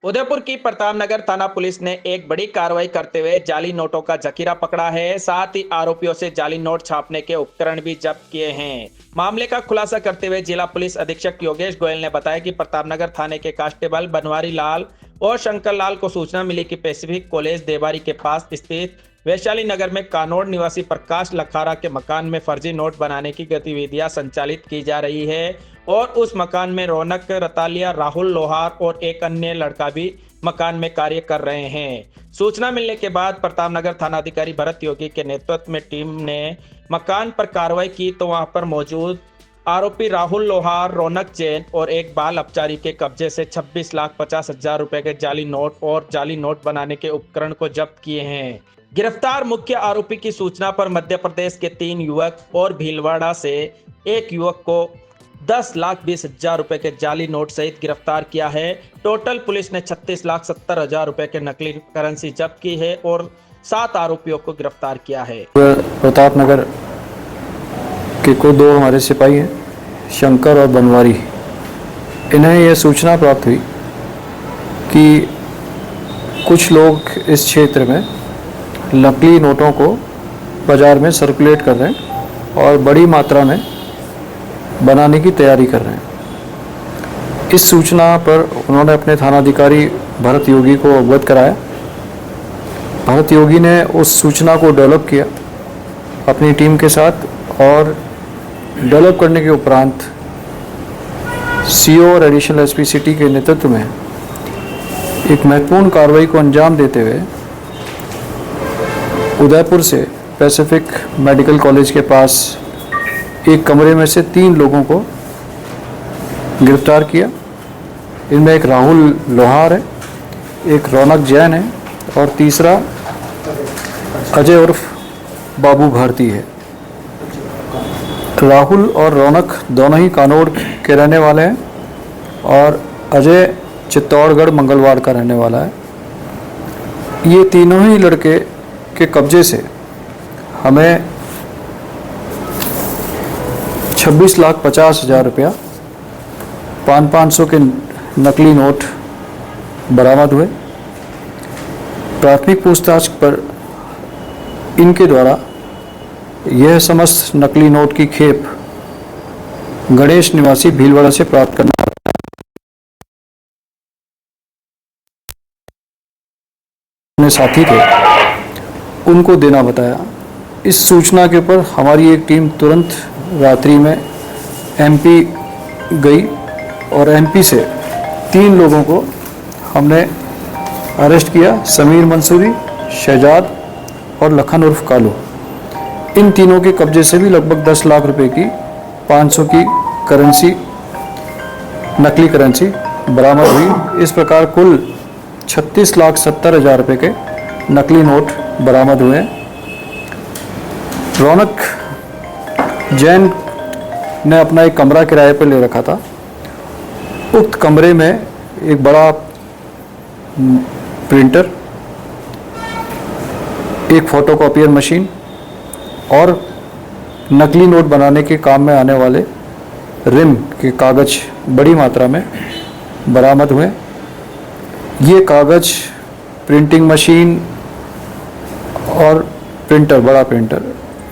उदयपुर की प्रतापनगर थाना पुलिस ने एक बड़ी कार्रवाई करते हुए जाली नोटों का जखीरा पकड़ा है। साथ ही आरोपियों से जाली नोट छापने के उपकरण भी जब्त किए हैं। मामले का खुलासा करते हुए जिला पुलिस अधीक्षक योगेश गोयल ने बताया कि प्रतापनगर थाने के कांस्टेबल बनवारी लाल और शंकर लाल को सूचना मिली कि पैसिफिक कॉलेज देवारी के पास स्थित वैशाली नगर में कानोड़ निवासी प्रकाश लखारा के मकान में फर्जी नोट बनाने की गतिविधियां संचालित की जा रही है और उस मकान में रौनक रतालिया, राहुल लोहार और एक अन्य लड़का भी मकान में कार्य कर रहे हैं। सूचना मिलने के बाद प्रतापनगर थानाधिकारी भरत योगी के नेतृत्व में टीम ने मकान पर कार्रवाई की तो वहां पर मौजूद आरोपी राहुल लोहार, रौनक जैन और एक बाल अपचारी के कब्जे से 26,50,000 रुपए के जाली नोट और जाली नोट बनाने के उपकरण को जब्त किए हैं। गिरफ्तार मुख्य आरोपी की सूचना पर मध्य प्रदेश के 3 युवक और भीलवाड़ा से एक युवक को 10,20,000 रुपए के जाली नोट सहित गिरफ्तार किया है। टोटल पुलिस ने 36,70,000 रुपए के नकली करेंसी जब्त की है और 7 आरोपियों को गिरफ्तार किया है। प्रतापनगर के को 2 हमारे सिपाही हैं, शंकर और बनवारी। इन्हें यह सूचना प्राप्त हुई कि कुछ लोग इस क्षेत्र में नकली नोटों को बाज़ार में सर्कुलेट कर रहे हैं और बड़ी मात्रा में बनाने की तैयारी कर रहे हैं। इस सूचना पर उन्होंने अपने थानाधिकारी भरत योगी को अवगत कराया। भरत योगी ने उस सूचना को डेवलप किया अपनी टीम के साथ और डेवलप करने के उपरांत सीओ और एडिशनल एसपी सिटी के नेतृत्व में एक महत्वपूर्ण कार्रवाई को अंजाम देते हुए उदयपुर से पैसिफिक मेडिकल कॉलेज के पास एक कमरे में से 3 लोगों को गिरफ्तार किया। इनमें एक राहुल लोहार है, एक रौनक जैन है और तीसरा अजय उर्फ बाबू भारती है। राहुल और रौनक दोनों ही कानोड़ के रहने वाले हैं और अजय चित्तौड़गढ़ मंगलवार का रहने वाला है। ये तीनों ही लड़के के कब्जे से हमें 26,50,000 रुपया 500 के नकली नोट बरामद हुए। प्राथमिक पूछताछ पर इनके द्वारा यह समस्त नकली नोट की खेप गणेश निवासी भीलवाड़ा से प्राप्त करना अपने साथी थे उनको देना बताया। इस सूचना के ऊपर हमारी एक टीम तुरंत रात्रि में एमपी गई और एमपी से 3 लोगों को हमने अरेस्ट किया, समीर मंसूरी, शहजाद और लखन उर्फ कालू। इन तीनों के कब्जे से भी लगभग 10 लाख रुपए की 500 की करेंसी, नकली करेंसी बरामद हुई। इस प्रकार कुल 36,70,000 रुपए के नकली नोट बरामद हुए। रौनक जैन ने अपना एक कमरा किराए पर ले रखा था। उक्त कमरे में एक बड़ा प्रिंटर, एक फोटोकॉपियर मशीन और नकली नोट बनाने के काम में आने वाले रिम के कागज़ बड़ी मात्रा में बरामद हुए। ये कागज़, प्रिंटिंग मशीन और प्रिंटर, बड़ा प्रिंटर,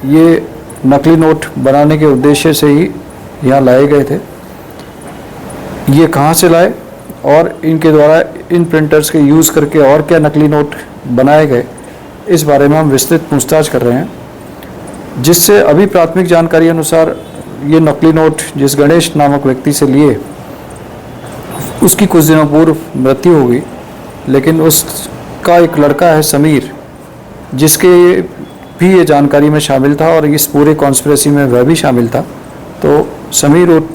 ये नकली नोट बनाने के उद्देश्य से ही यहाँ लाए गए थे। ये कहाँ से लाए और इनके द्वारा इन प्रिंटर्स के यूज़ करके और क्या नकली नोट बनाए गए, इस बारे में हम विस्तृत पूछताछ कर रहे हैं। जिससे अभी प्राथमिक जानकारी अनुसार ये नकली नोट जिस गणेश नामक व्यक्ति से लिए उसकी कुछ दिनों पूर्व मृत्यु हो गई, लेकिन उसका एक लड़का है समीर, जिसके भी ये जानकारी में शामिल था और इस पूरे कॉन्स्पिरेसी में वह भी शामिल था। तो समीर उर्फ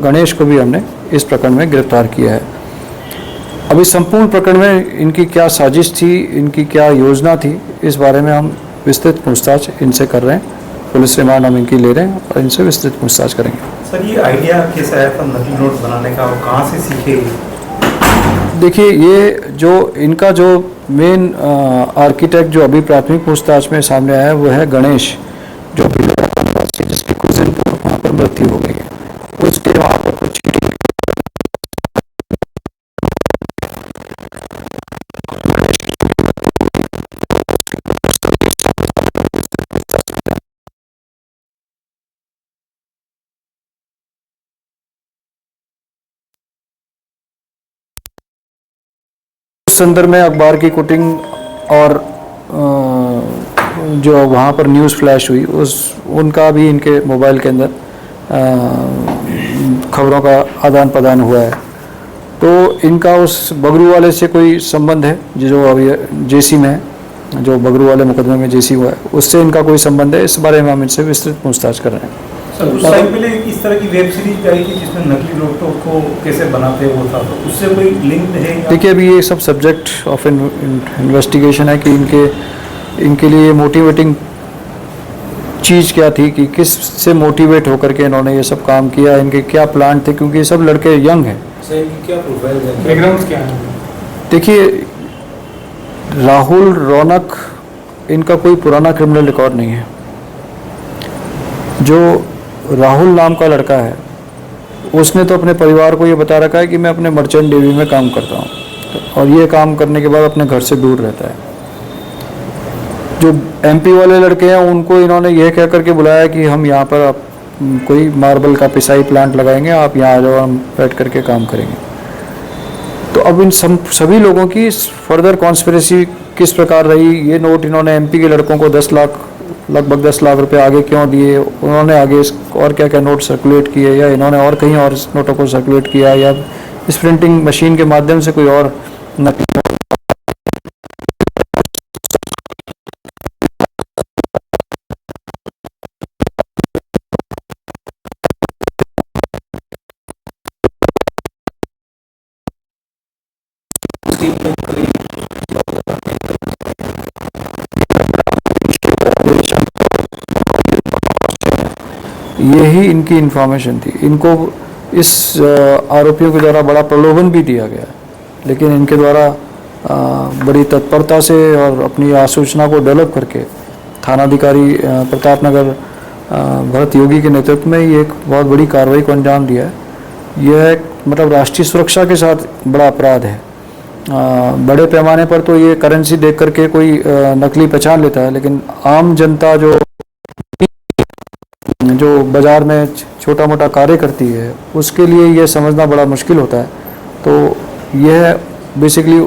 गणेश को भी हमने इस प्रकरण में गिरफ्तार किया है। अब इस संपूर्ण प्रकरण में इनकी क्या साजिश थी, इनकी क्या योजना थी, इस बारे में हम विस्तृत पूछताछ इनसे कर रहे हैं। पुलिस रिमांड हम इनकी ले रहे हैं और इनसे विस्तृत पूछताछ करेंगे। सर, ये आइडिया कैसा है नकली नोट बनाने का और कहाँ से सीखे? देखिए, ये जो इनका जो मेन आर्किटेक्ट जो अभी प्राथमिक पूछताछ में सामने आया है वो है गणेश, जो भीलवाड़ा का निवासी है, जिसकी कुछ दिन पूर्व वहाँ पर मृत्यु हो गई है। उसके वहाँ पर कुछ उस संदर्भ में अखबार की कटिंग और जो वहाँ पर न्यूज़ फ्लैश हुई उनका भी इनके मोबाइल के अंदर खबरों का आदान प्रदान हुआ है। तो इनका उस बगरू वाले से कोई संबंध है जो अभी जेसी में है, जो बगरू वाले मुकदमे में जेसी हुआ है, उससे इनका कोई संबंध है। इस बारे में हम इनसे विस्तृत पूछताछ कर रहे हैं। सर कुछ टाइम पहले इस तरह की वेब सीरीज आई थी जिसमें नकली नोटों को कैसे बनाते वो था, तो उससे कोई लिंक है? देखिए, अभी ये सब सब्जेक्ट ऑफ इन्वेस्टिगेशन है कि इनके लिए मोटिवेटिंग चीज़ क्या थी, कि किस से मोटिवेट होकर के इन्होंने ये सब काम किया, इनके क्या प्लान थे, क्योंकि ये सब लड़के यंग हैं। क्या प्रोफाइल है, बैकग्राउंड क्या है? देखिए, राहुल रौनक, इनका कोई पुराना क्रिमिनल रिकॉर्ड नहीं है। जो राहुल नाम का लड़का है उसने तो अपने परिवार को ये बता रखा है कि मैं अपने मर्चेंट नेवी में काम करता हूँ, और ये काम करने के बाद अपने घर से दूर रहता है। जो एमपी वाले लड़के हैं उनको इन्होंने यह कह करके बुलाया कि हम यहाँ पर आप कोई मार्बल का पिसाई प्लांट लगाएंगे, आप यहाँ आ जाओ, हम बैठ करके काम करेंगे। तो अब इन सभी लोगों की फर्दर कॉन्स्पिरेसी किस प्रकार रही, ये नोट इन्होंने एमपी के लड़कों को लगभग 10 लाख रुपए आगे क्यों दिए, उन्होंने आगे और क्या क्या नोट सर्कुलेट किए, या इन्होंने और कहीं और नोटों को सर्कुलेट किया, या इस प्रिंटिंग मशीन के माध्यम से कोई और नकली यही इनकी इन्फॉर्मेशन थी। इनको इस आरोपियों के द्वारा बड़ा प्रलोभन भी दिया गया, लेकिन इनके द्वारा बड़ी तत्परता से और अपनी आसूचना को डेवलप करके थानाधिकारी प्रताप नगर भरत योगी के नेतृत्व में ये एक बहुत बड़ी कार्रवाई को अंजाम दिया है। यह मतलब राष्ट्रीय सुरक्षा के साथ बड़ा अपराध है। बड़े पैमाने पर तो ये करेंसी देख करके कोई नकली पहचान लेता है, लेकिन आम जनता जो बाज़ार में छोटा मोटा कार्य करती है उसके लिए यह समझना बड़ा मुश्किल होता है। तो यह बेसिकली